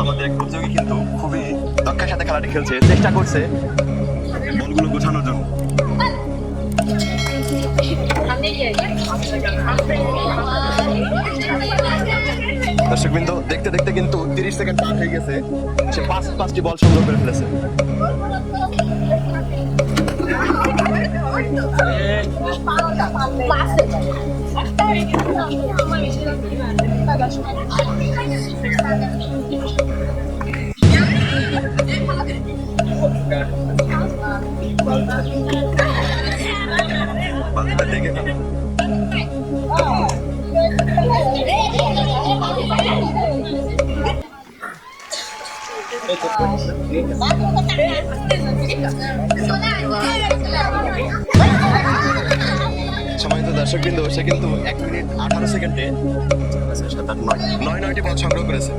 আমাদের এক প্রতিযোগী কিন্তু খুবই দক্ষের সাথে খেলাটি খেলছে, চেষ্টা করছে বলগুলো গোছানোর জন্য। দর্শকবৃন্দ দেখতে দেখতে কিন্তু 30 সেকেন্ড পার হয়ে গেছে, সে পাঁচটি বল সংগ্রহ করে ফেলেছে। দেখে সময় তো দর্শক বিন্দু, সে কিন্তু 1 মিনিট 18 সেকেন্ডে 9টি বল সংগ্রহ করেছে।